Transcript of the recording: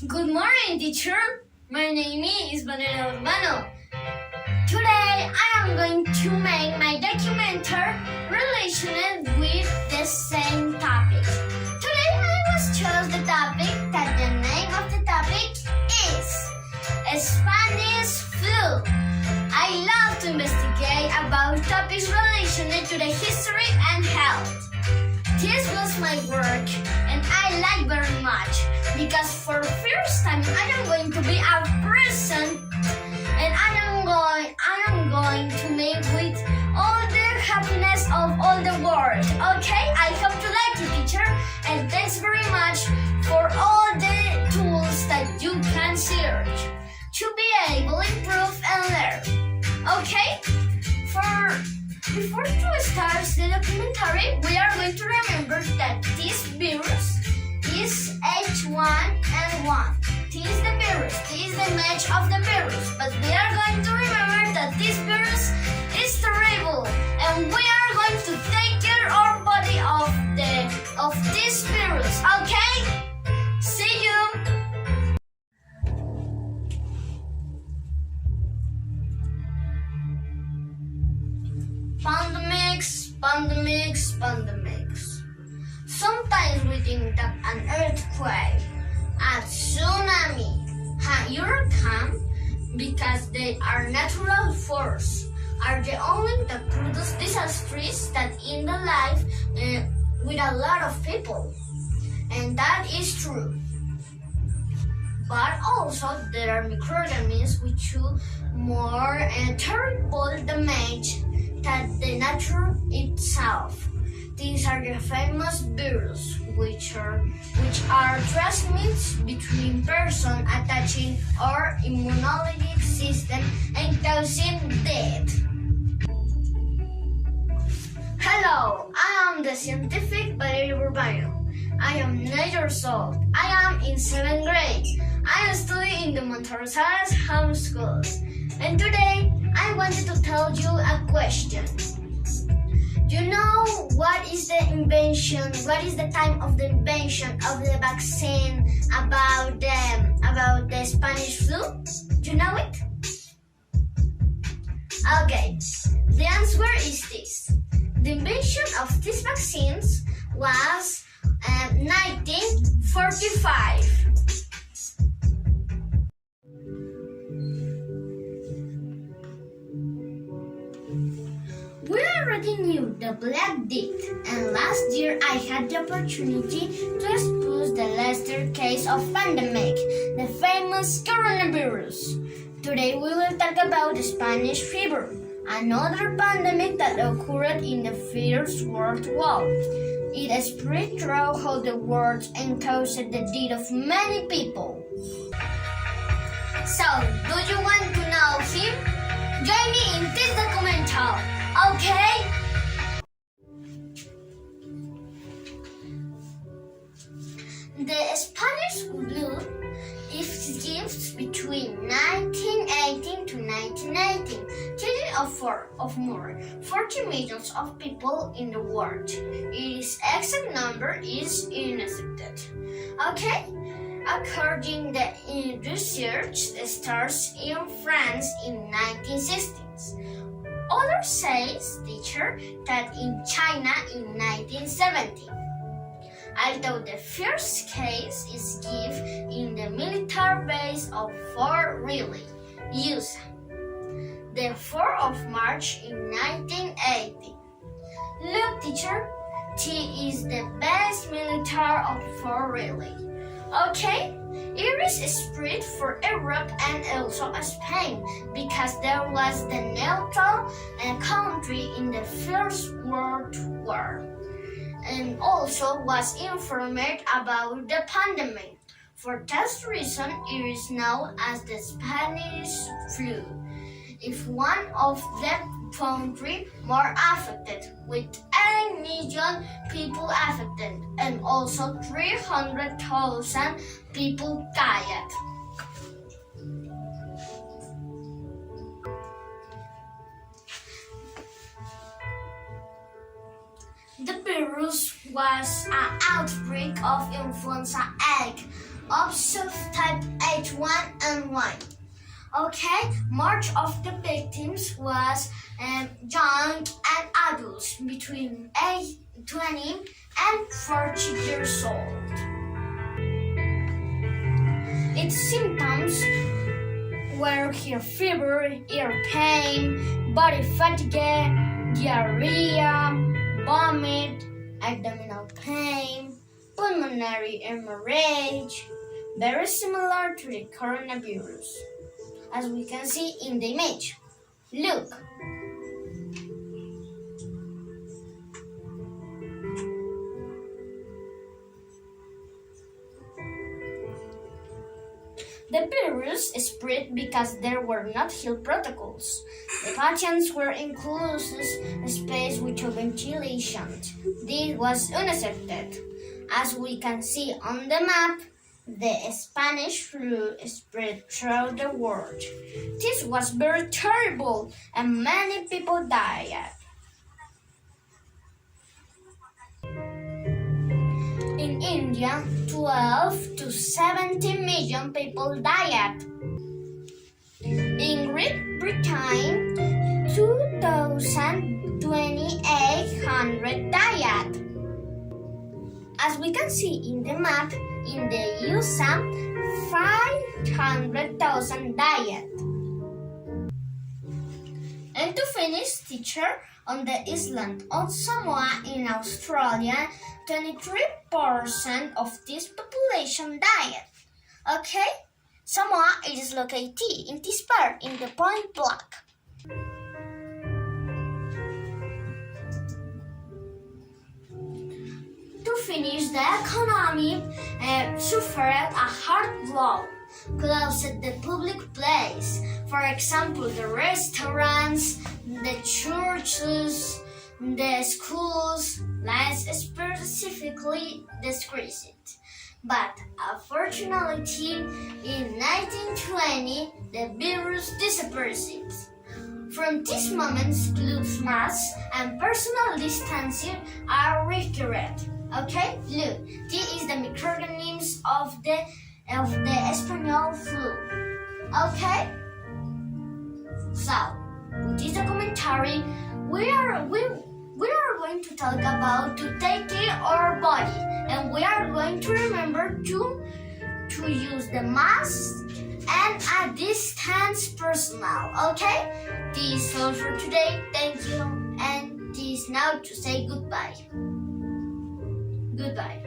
Good morning, teacher. My name is Valeria Urbano. Today, I am going to make my documentary related with the same topic. Today, I was chose the topic that the name of the topic is Spanish flu. I love to investigate about topics related to the history and health. This was my work and I like very much because for the first time I am going to be a person and I am going to make with all the happiness of all the world. Okay, I hope you like it, teacher, and thanks very much for all the tools that you can search to be able to improve and learn. Okay, before to start the documentary, we are going to remember that this virus is H1N1. This is the virus. This is the image of the virus. But we are going to remember that this virus is terrible, and we are going to take care our body of this virus. Okay? See you. Pandemics. Sometimes we think that an earthquake, a tsunami, hurricane, because they are natural force, are the only that produce disasters that in the life with a lot of people. And that is true. But also there are microorganisms which do more terrible damage than the nature itself. These are the famous viruses which are transmitted between persons, attaching our immunologic system and causing death. Hello, I am the scientific Valeria Urbano. I am 9 years old. I am in 7th grade. I am studying in the Monterrosales Home Schools. And today, I wanted to tell you a question. You know what is the time of the invention of the vaccine about the Spanish flu? Do you know it? Okay, the answer is this. The invention of these vaccines was 1945. We already knew the Black Death, and last year I had the opportunity to expose the last case of pandemic, the famous coronavirus. Today we will talk about the Spanish fever, another pandemic that occurred in the First World War. It spread throughout the world and caused the death of many people. So, do you want to know him? Join me in this documentary. Okay? The Spanish flu is given between 1918 to 1918, killing of more 40 million of people in the world. Its exact number is unaccepted. Okay? According to the research that starts in France in 1960s. Others say, teacher, that in China in 1970. Although the first case is given in the military base of Fort Riley, USA, the 4th of March in 1980. Look, teacher, T is the base military of Fort Riley. Okay? It is spread for Europe and also Spain because there was the neutral country in the First World War and also was informed about the pandemic. For that reason, it is known as the Spanish flu. If one of the countries more affected, with 8 million people affected, and also 300,000 people died. The virus was an outbreak of influenza A of subtype H1N1. Okay, most of the victims was young and adults between 20 and 40 years old. Its symptoms were fever, ear pain, body fatigue, diarrhea, vomit, abdominal pain, pulmonary hemorrhage, very similar to the coronavirus, as we can see in the image. Look. The virus spread because there were not health protocols. The patients were enclosed space with ventilation. This was unaccepted. As we can see on the map, the Spanish flu spread throughout the world. This was very terrible and many people died. In India, 12 to 17 million people died. In Great Britain, 2,800 died. As we can see in the map, in the USA, 500,000 died. And to finish, teacher, on the island of Samoa in Australia, 23% of this population died. Okay? Samoa is located in this part in the point block. To finish, the economy suffered a hard blow. Closed the public place, for example, the restaurants, the churches, the schools, less specifically decreased. But unfortunately, in 1920, the virus disappeared. From this moment, close masks and personal distancing are required. Okay, look, this is the microorganisms of the Spanish flu. Okay, so with this documentary, we are going to talk about to take care of our body, and we are going to remember to use the mask and a distance personal. Okay, this is all for today. Thank you, and this now to say goodbye. Goodbye.